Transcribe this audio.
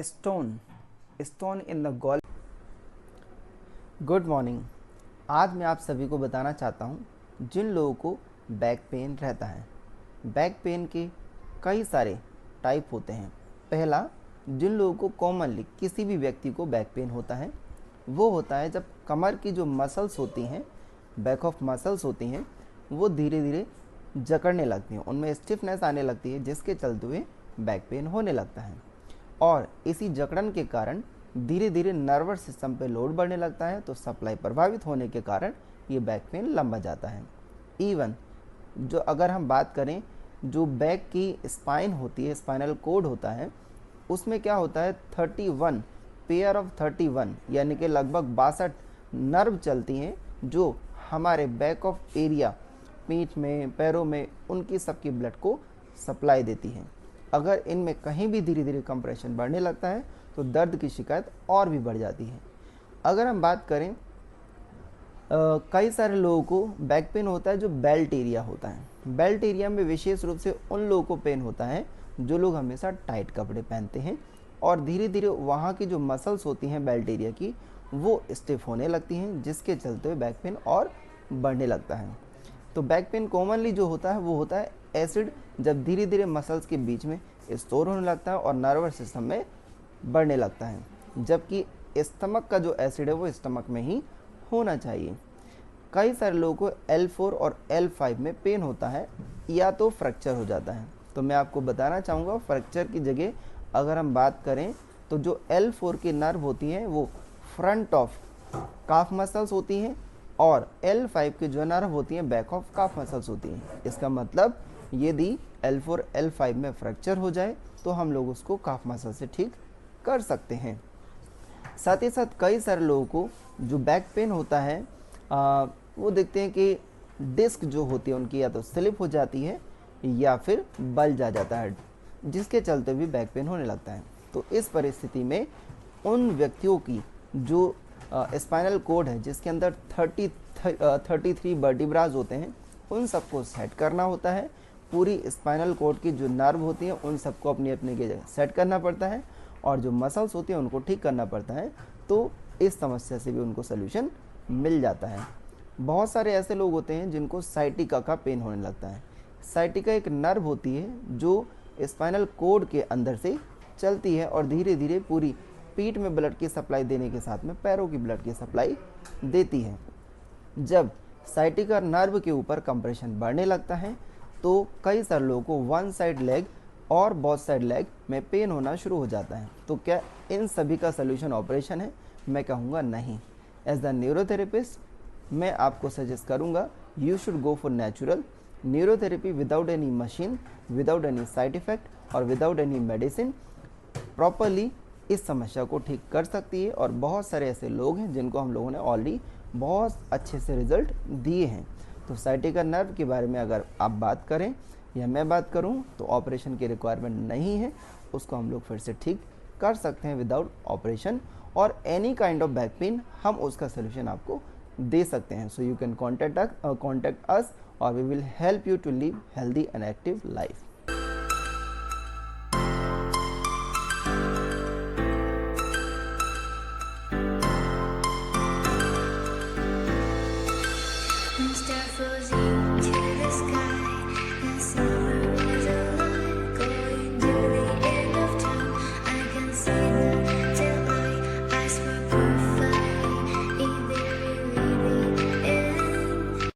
Stone in the golf. Good morning. आज मैं आप सभी को बताना चाहता हूँ जिन लोगों को बैक पेन रहता है। बैक पेन के कई सारे टाइप होते हैं। पहला, जिन लोगों को कॉमनली किसी भी व्यक्ति को बैक पेन होता है वो होता है जब कमर की जो मसल्स होती हैं, बैक ऑफ मसल्स होती हैं, वो धीरे धीरे जकड़ने लगती हैं, उनमें स्टिफनेस आने लगती है, जिसके चलते हुए बैक पेन होने लगता है। और इसी जकड़न के कारण धीरे धीरे नर्वस सिस्टम पे लोड बढ़ने लगता है, तो सप्लाई प्रभावित होने के कारण ये बैक पेन लंबा जाता है। इवन जो अगर हम बात करें, जो बैक की स्पाइन होती है, स्पाइनल कोड होता है, उसमें क्या होता है 31 पेयर ऑफ 31 यानी कि लगभग 62 नर्व चलती हैं जो हमारे बैक ऑफ एरिया, पीठ में, पैरों में, उनकी सबकी ब्लड को सप्लाई देती हैं। अगर इनमें कहीं भी धीरे धीरे कंप्रेशन बढ़ने लगता है तो दर्द की शिकायत और भी बढ़ जाती है। अगर हम बात करें, कई सारे लोगों को बैक पेन होता है जो बेल्ट एरिया होता है। बेल्ट एरिया में विशेष रूप से उन लोगों को पेन होता है जो लोग हमेशा टाइट कपड़े पहनते हैं और धीरे धीरे वहाँ की जो मसल्स होती हैं बेल्ट एरिया की, वो स्टिफ होने लगती हैं, जिसके चलते हुए बैक पेन और बढ़ने लगता है। तो बैक पेन कॉमनली जो होता है वो होता है एसिड, जब धीरे धीरे मसल्स के बीच में स्टोर होने लगता है और नर्वस सिस्टम में बढ़ने लगता है, जबकि स्टमक का जो एसिड है वो स्टमक में ही होना चाहिए। कई सारे लोगों को L4 और L5 में पेन होता है या तो फ्रैक्चर हो जाता है। तो मैं आपको बताना चाहूँगा, फ्रैक्चर की जगह अगर हम बात करें तो जो L4 की नर्व होती हैं वो फ्रंट ऑफ काफ मसल्स होती हैं और L5 की जो नर्व होती हैं बैक ऑफ काफ मसल्स होती हैं। इसका मतलब यदि L4 L5 में फ्रैक्चर हो जाए तो हम लोग उसको काफ मसल से ठीक कर सकते हैं। साथ ही साथ कई सारे लोगों को जो बैक पेन होता है वो देखते हैं कि डिस्क जो होती है उनकी या तो स्लिप हो जाती है या फिर बल्ज आ जाता है, जिसके चलते भी बैक पेन होने लगता है। तो इस परिस्थिति में उन व्यक्तियों की जो स्पाइनल कोड है जिसके अंदर 33 वर्टिब्राज होते हैं, उन सबको सेट करना होता है। पूरी स्पाइनल कोड की जो नर्व होती है उन सबको अपनी अपनी जगह सेट करना पड़ता है और जो मसल्स होती हैं उनको ठीक करना पड़ता है। तो इस समस्या से भी उनको सोल्यूशन मिल जाता है। बहुत सारे ऐसे लोग होते हैं जिनको साइटिका का पेन होने लगता है। साइटिका एक नर्व होती है जो स्पाइनल कोड के अंदर से चलती है और धीरे धीरे पूरी पीठ में ब्लड की सप्लाई देने के साथ में पैरों की ब्लड की सप्लाई देती है। जब साइटिका नर्व के ऊपर कंप्रेशन बढ़ने लगता है तो कई सारे लोगों को वन साइड लेग और बोथ साइड लेग में पेन होना शुरू हो जाता है। तो क्या इन सभी का सलूशन ऑपरेशन है? मैं कहूँगा नहीं। एज द न्यूरोथेरेपिस्ट मैं आपको सजेस्ट करूँगा you should go for natural neurotherapy without any machine, without any side effect और विदाउट एनी मेडिसिन प्रॉपरली इस समस्या को ठीक कर सकती है। और बहुत सारे ऐसे लोग हैं जिनको हम लोगों ने ऑलरेडी बहुत अच्छे से रिजल्ट दिए हैं। तो साइटिका नर्व के बारे में अगर आप बात करें या मैं बात करूं तो ऑपरेशन की रिक्वायरमेंट नहीं है, उसको हम लोग फिर से ठीक कर सकते हैं विदाउट ऑपरेशन। और any kind of back pain हम उसका सोल्यूशन आपको दे सकते हैं। So you can contact us और we will help you to live healthy and active life. Mr. Fuzzy.